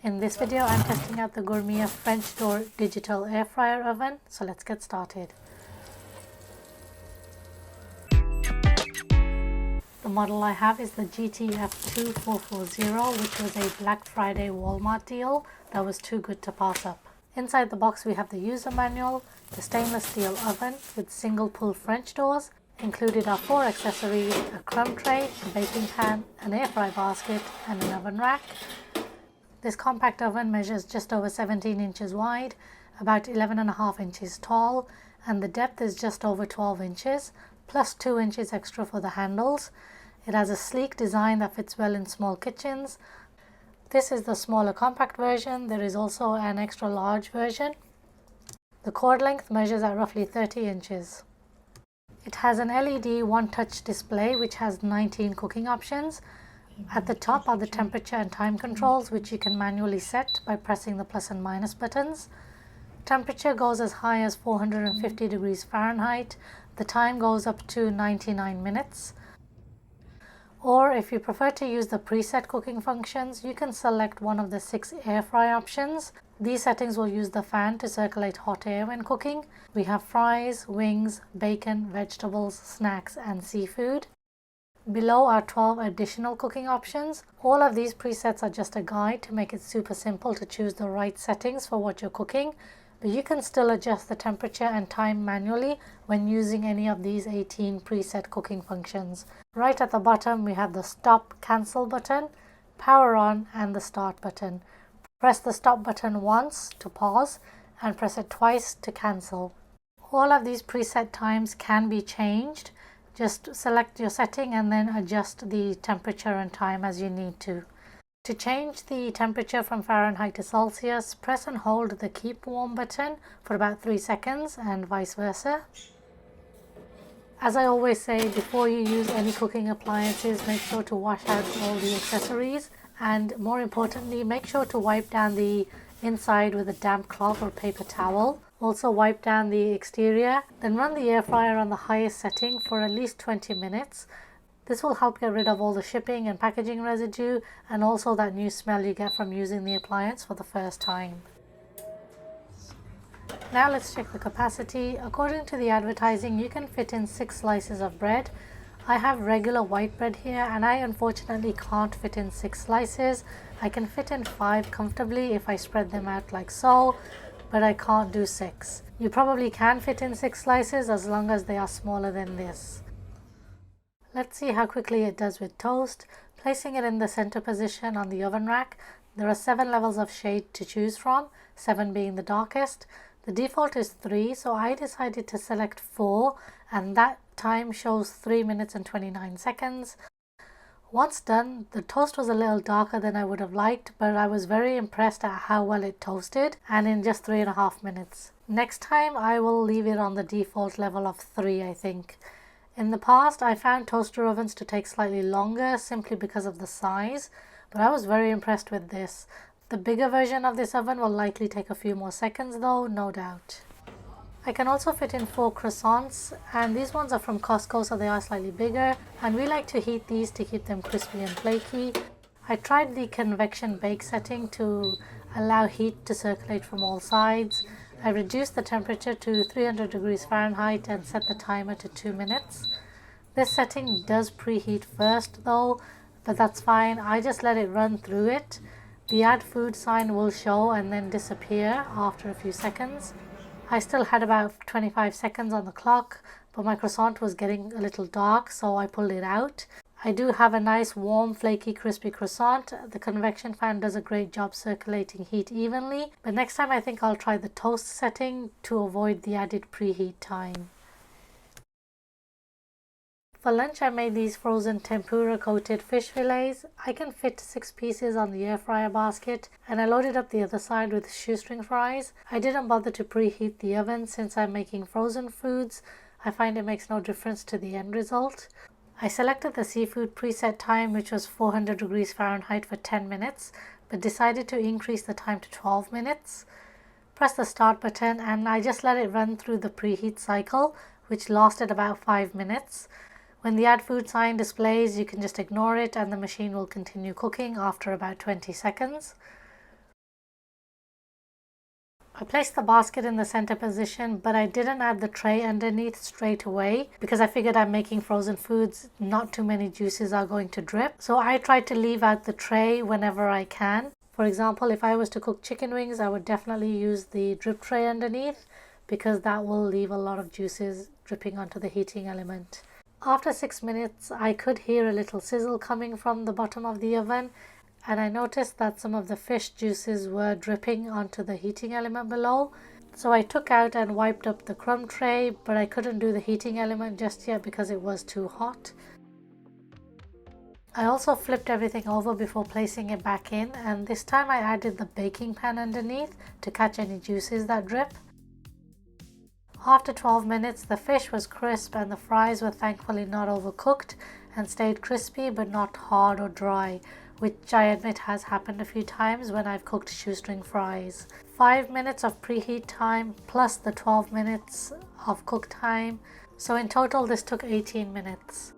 In this video, I'm testing out the Gourmia French door digital air fryer oven, so let's get started. The model I have is the GTF2440, which was a Black Friday Walmart deal that was too good to pass up. Inside the box we have the user manual, the stainless steel oven with single pull French doors. Included are 4 accessories: a crumb tray, a baking pan, an air fry basket and an oven rack. This compact oven measures just over 17 inches wide, about 11.5 inches tall, and the depth is just over 12 inches, plus 2 inches extra for the handles. It has a sleek design that fits well in small kitchens. This is the smaller compact version. There is also an extra large version. The cord length measures at roughly 30 inches. It has an LED one-touch display which has 19 cooking options. At the top are the temperature and time controls, which you can manually set by pressing the plus and minus buttons. Temperature goes as high as 450 degrees Fahrenheit. The time goes up to 99 minutes. Or if you prefer to use the preset cooking functions, you can select one of the 6 air fry options. These settings will use the fan to circulate hot air when cooking. We have fries, wings, bacon, vegetables, snacks and seafood. Below are 12 additional cooking options. All of these presets are just a guide to make it super simple to choose the right settings for what you're cooking, but you can still adjust the temperature and time manually when using any of these 18 preset cooking functions. Right at the bottom we have the stop cancel button, power on and the start button. Press the stop button once to pause and press it twice to cancel. All of these preset times can be changed. Just select your setting and then adjust the temperature and time as you need to. To change the temperature from Fahrenheit to Celsius, press and hold the keep warm button for about 3 seconds and vice versa. As I always say, before you use any cooking appliances, make sure to wash out all the accessories, and more importantly, make sure to wipe down the inside with a damp cloth or paper towel. Also wipe down the exterior, then run the air fryer on the highest setting for at least 20 minutes. This will help get rid of all the shipping and packaging residue and also that new smell you get from using the appliance for the first time. Now let's check the capacity. According to the advertising, you can fit in 6 slices of bread. I have regular white bread here and I unfortunately can't fit in 6 slices. I can fit in 5 comfortably if I spread them out like so, but I can't do 6. You probably can fit in 6 slices as long as they are smaller than this. Let's see how quickly it does with toast. Placing it in the center position on the oven rack, there are 7 levels of shade to choose from, 7 being the darkest. The default is 3, so I decided to select 4, and that time shows 3 minutes and 29 seconds. Once done, the toast was a little darker than I would have liked, but I was very impressed at how well it toasted, and in just 3.5 minutes. Next time I will leave it on the default level of 3, I think. In the past I found toaster ovens to take slightly longer simply because of the size, but I was very impressed with this. The bigger version of this oven will likely take a few more seconds though, no doubt. I can also fit in 4 croissants, and these ones are from Costco, so they are slightly bigger, and we like to heat these to keep them crispy and flaky. I tried the convection bake setting to allow heat to circulate from all sides. I reduced the temperature to 300 degrees Fahrenheit and set the timer to 2 minutes. This setting does preheat first though, but that's fine. I just let it run through it. The add food sign will show and then disappear after a few seconds. I still had about 25 seconds on the clock, but my croissant was getting a little dark, so I pulled it out. I do have a nice warm, flaky, crispy croissant. The convection fan does a great job circulating heat evenly, but next time I think I'll try the toast setting to avoid the added preheat time. For lunch I made these frozen tempura coated fish fillets. I can fit 6 pieces on the air fryer basket, and I loaded up the other side with shoestring fries. I didn't bother to preheat the oven since I'm making frozen foods. I find it makes no difference to the end result. I selected the seafood preset time, which was 400 degrees Fahrenheit for 10 minutes, but decided to increase the time to 12 minutes. Press the start button and I just let it run through the preheat cycle, which lasted about 5 minutes. When the add food sign displays, you can just ignore it and the machine will continue cooking after about 20 seconds. I placed the basket in the center position, but I didn't add the tray underneath straight away because I figured I'm making frozen foods, not too many juices are going to drip. So I try to leave out the tray whenever I can. For example, if I was to cook chicken wings, I would definitely use the drip tray underneath because that will leave a lot of juices dripping onto the heating element. After 6 minutes, I could hear a little sizzle coming from the bottom of the oven, and I noticed that some of the fish juices were dripping onto the heating element below. So I took out and wiped up the crumb tray, but I couldn't do the heating element just yet because it was too hot. I also flipped everything over before placing it back in, and this time I added the baking pan underneath to catch any juices that drip. After 12 minutes, the fish was crisp and the fries were thankfully not overcooked and stayed crispy but not hard or dry, which I admit has happened a few times when I've cooked shoestring fries. 5 minutes of preheat time plus the 12 minutes of cook time, so in total this took 18 minutes.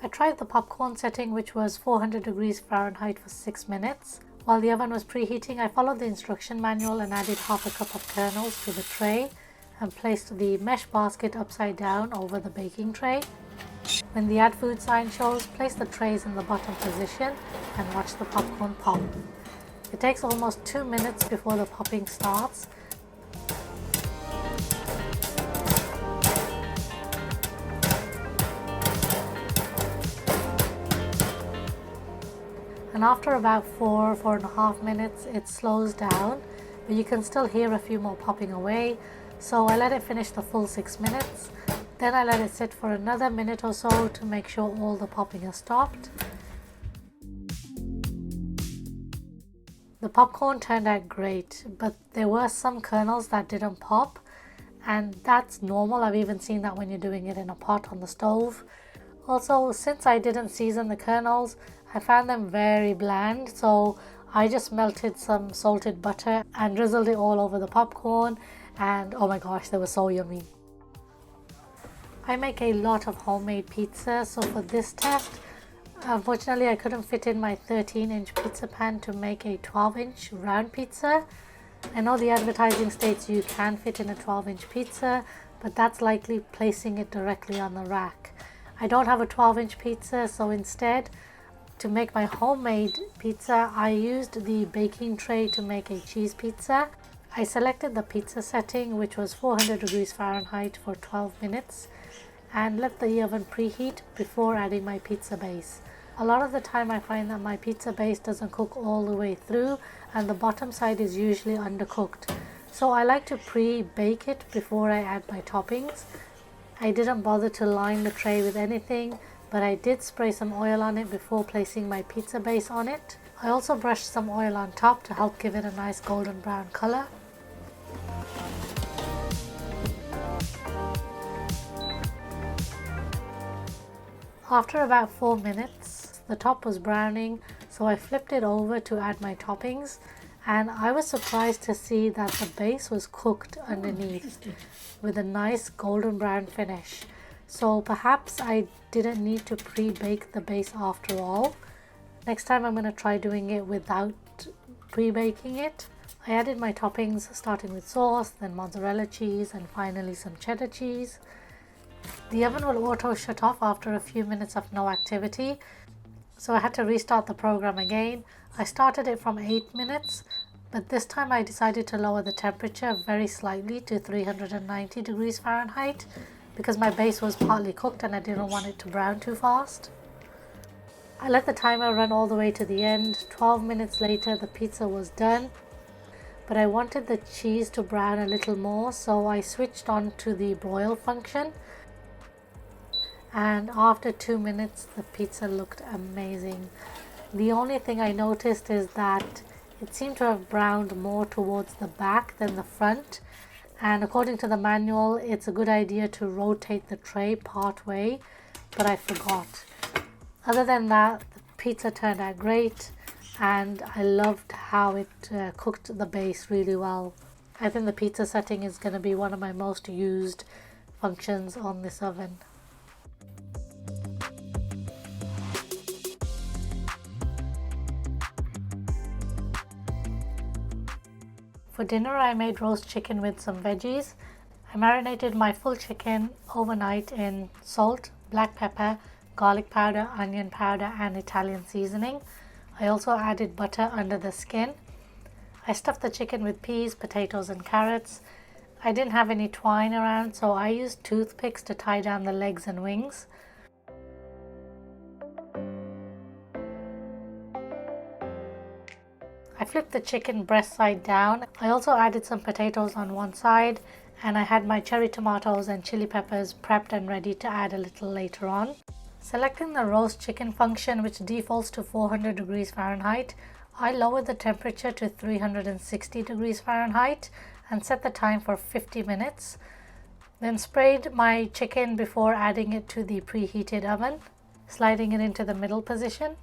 I tried the popcorn setting, which was 400 degrees Fahrenheit, for 6 minutes. While the oven was preheating, I followed the instruction manual and added half a cup of kernels to the tray and placed the mesh basket upside down over the baking tray. When the add food sign shows, place the trays in the bottom position and watch the popcorn pop. It takes almost 2 minutes before the popping starts. And after about 4.5 minutes, it slows down, but you can still hear a few more popping away. So I let it finish the full 6 minutes. Then I let it sit for another minute or so to make sure all the popping has stopped. The popcorn turned out great, but there were some kernels that didn't pop, and that's normal. I've even seen that when you're doing it in a pot on the stove. Also, since I didn't season the kernels, I found them very bland, so I just melted some salted butter and drizzled it all over the popcorn, and oh my gosh, they were so yummy. I make a lot of homemade pizza, so for this test, unfortunately I couldn't fit in my 13-inch pizza pan to make a 12-inch round pizza. I know the advertising states you can fit in a 12-inch pizza, but that's likely placing it directly on the rack. I don't have a 12-inch pizza, so instead, to make my homemade pizza, I used the baking tray to make a cheese pizza. I selected the pizza setting, which was 400 degrees Fahrenheit, for 12 minutes and let the oven preheat before adding my pizza base. A lot of the time I find that my pizza base doesn't cook all the way through and the bottom side is usually undercooked. So I like to pre-bake it before I add my toppings. I didn't bother to line the tray with anything, but I did spray some oil on it before placing my pizza base on it. I also brushed some oil on top to help give it a nice golden brown color. After about 4 minutes, the top was browning, so I flipped it over to add my toppings, and I was surprised to see that the base was cooked underneath with a nice golden brown finish. So perhaps I didn't need to pre-bake the base after all. Next time I'm going to try doing it without pre-baking it. I added my toppings, starting with sauce, then mozzarella cheese, and finally some cheddar cheese. The oven will auto shut off after a few minutes of no activity, so I had to restart the program again. I started it from 8 minutes, but this time I decided to lower the temperature very slightly to 390 degrees Fahrenheit because my base was partly cooked and I didn't want it to brown too fast. I let the timer run all the way to the end. 12 minutes later the pizza was done, but I wanted the cheese to brown a little more, so I switched on to the broil function. And after 2 minutes the pizza looked amazing. The only thing I noticed is that it seemed to have browned more towards the back than the front, and according to the manual it's a good idea to rotate the tray part way, but I forgot. Other than that, the pizza turned out great and I loved how it cooked the base really well. I think the pizza setting is going to be one of my most used functions on this oven. For For dinner, I made roast chicken with some veggies. I marinated my full chicken overnight in salt, black pepper, garlic powder, onion powder, and Italian seasoning. I also added butter under the skin. I stuffed the chicken with peas, potatoes, and carrots. I didn't have any twine around, so I used toothpicks to tie down the legs and wings. I flipped the chicken breast side down. I also added some potatoes on one side, and I had my cherry tomatoes and chili peppers prepped and ready to add a little later on. Selecting the roast chicken function, which defaults to 400 degrees Fahrenheit, I lowered the temperature to 360 degrees Fahrenheit and set the time for 50 minutes. Then sprayed my chicken before adding it to the preheated oven, sliding it into the middle position.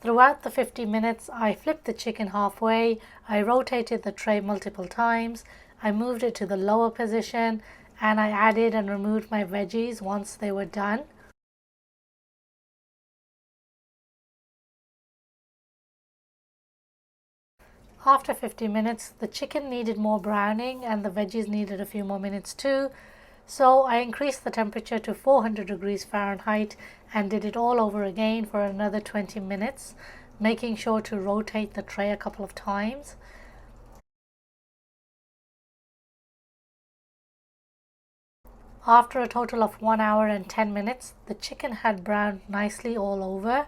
Throughout the 50 minutes, I flipped the chicken halfway, I rotated the tray multiple times, I moved it to the lower position, and I added and removed my veggies once they were done. After 50 minutes, the chicken needed more browning and the veggies needed a few more minutes too. So I increased the temperature to 400 degrees Fahrenheit and did it all over again for another 20 minutes, making sure to rotate the tray a couple of times. After a total of 1 hour and 10 minutes, the chicken had browned nicely all over.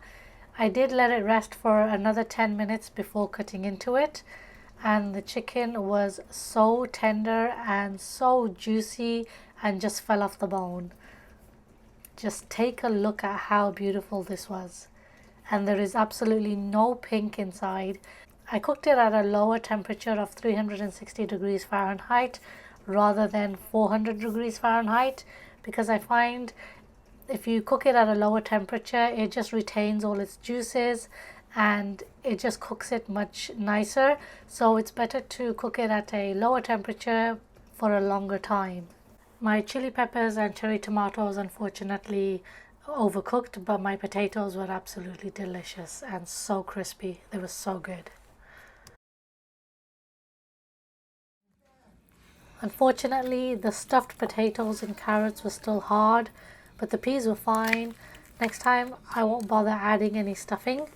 I did let it rest for another 10 minutes before cutting into it, and the chicken was so tender and so juicy and just fell off the bone. Just take a look at how beautiful this was. And there is absolutely no pink inside. I cooked it at a lower temperature of 360 degrees Fahrenheit rather than 400 degrees Fahrenheit because I find if you cook it at a lower temperature, it just retains all its juices and it just cooks it much nicer. So it's better to cook it at a lower temperature for a longer time. My chili peppers and cherry tomatoes unfortunately overcooked, but my potatoes were absolutely delicious and so crispy. They were so good. Unfortunately, the stuffed potatoes and carrots were still hard, but the peas were fine. Next time I won't bother adding any stuffing.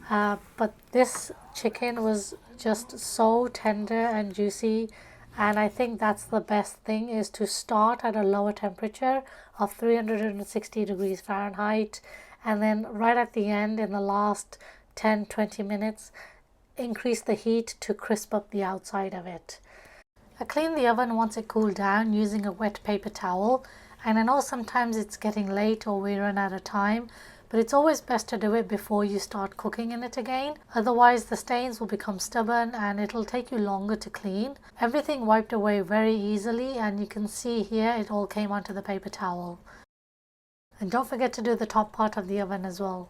But this chicken was just so tender and juicy, and I think that's the best thing, is to start at a lower temperature of 360 degrees Fahrenheit and then right at the end in the last 10-20 minutes increase the heat to crisp up the outside of it. I cleaned the oven once it cooled down using a wet paper towel, and I know sometimes it's getting late or we run out of time, but it's always best to do it before you start cooking in it again. Otherwise the stains will become stubborn and it'll take you longer to clean. Everything wiped away very easily, and you can see here it all came onto the paper towel. And don't forget to do the top part of the oven as well.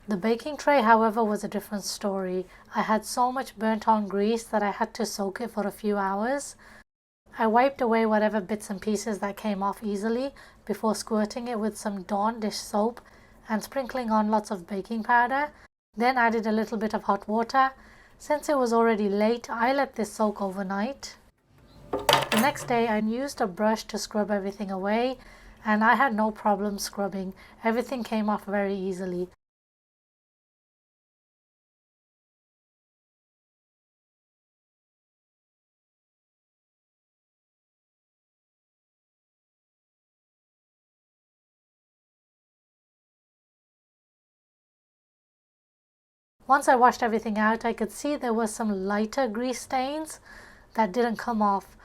The baking tray, however, was a different story. I had so much burnt on grease that I had to soak it for a few hours. I wiped away whatever bits and pieces that came off easily before squirting it with some Dawn dish soap and sprinkling on lots of baking powder. Then added a little bit of hot water. Since it was already late, I let this soak overnight. The next day I used a brush to scrub everything away, and I had no problem scrubbing. Everything came off very easily. Once I washed everything out, I could see there were some lighter grease stains that didn't come off.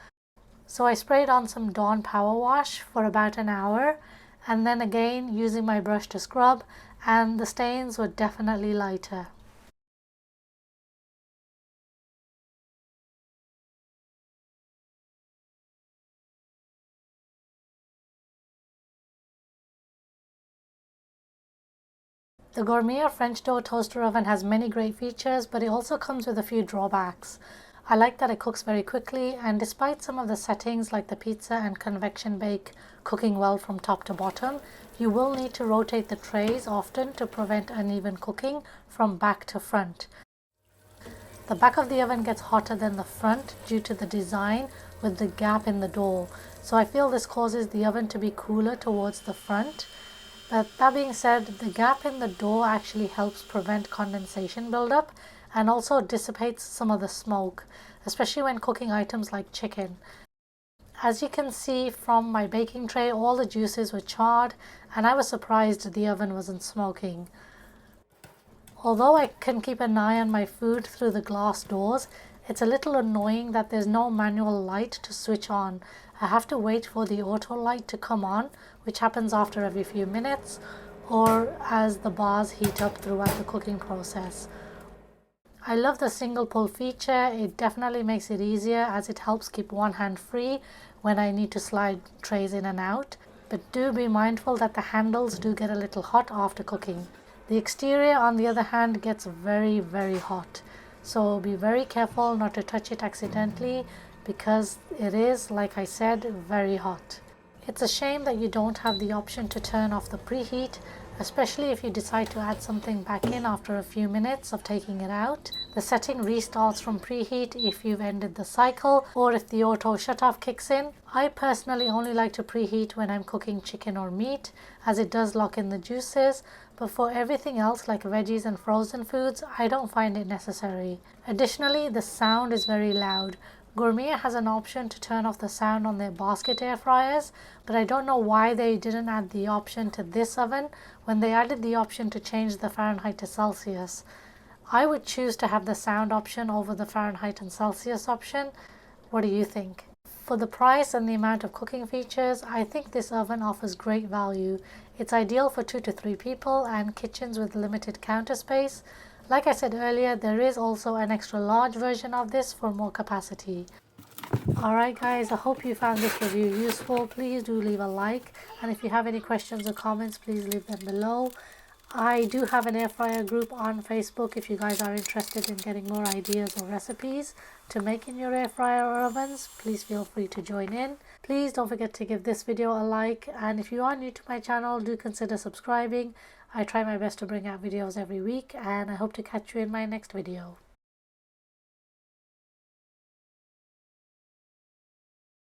So I sprayed on some Dawn Power Wash for about an hour, and then again using my brush to scrub, and the stains were definitely lighter. The Gourmia French door toaster oven has many great features, but it also comes with a few drawbacks. I like that it cooks very quickly, and despite some of the settings like the pizza and convection bake cooking well from top to bottom, You will need to rotate the trays often to prevent uneven cooking from back to front. The back of the oven gets hotter than the front due to the design with the gap in the door. So I feel this causes the oven to be cooler towards the front. But that being said, the gap in the door actually helps prevent condensation buildup and also dissipates some of the smoke, especially when cooking items like chicken. As you can see from my baking tray, all the juices were charred and I was surprised the oven wasn't smoking. Although I can keep an eye on my food through the glass doors, it's a little annoying that there's no manual light to switch on. I have to wait for the auto light to come on, which happens after every few minutes or as the bars heat up throughout the cooking process. I love the single pull feature. It definitely makes it easier as it helps keep one hand free when I need to slide trays in and out. But do be mindful that the handles do get a little hot after cooking. The exterior, on the other hand, gets very hot. So be very careful not to touch it accidentally because it is, like I said, very hot. It's a shame that you don't have the option to turn off the preheat, especially if you decide to add something back in after a few minutes of taking it out. The setting restarts from preheat if you've ended the cycle or if the auto shutoff kicks in. I personally only like to preheat when I'm cooking chicken or meat as it does lock in the juices, but for everything else like veggies and frozen foods, I don't find it necessary. Additionally, the sound is very loud. Gourmia has an option to turn off the sound on their basket air fryers, but I don't know why they didn't add the option to this oven when they added the option to change the Fahrenheit to Celsius. I would choose to have the sound option over the Fahrenheit and Celsius option. What do you think? For the price and the amount of cooking features, I think this oven offers great value. It's ideal for 2 to 3 people and kitchens with limited counter space. Like I said earlier, there is also an extra large version of this for more capacity. Alright guys, I hope you found this review useful. Please do leave a like, and if you have any questions or comments, please leave them below. I do have an air fryer group on Facebook if you guys are interested in getting more ideas or recipes to make in your air fryer or ovens. Please feel free to join in. Please don't forget to give this video a like, and if you are new to my channel, do consider subscribing. I try my best to bring out videos every week, and I hope to catch you in my next video.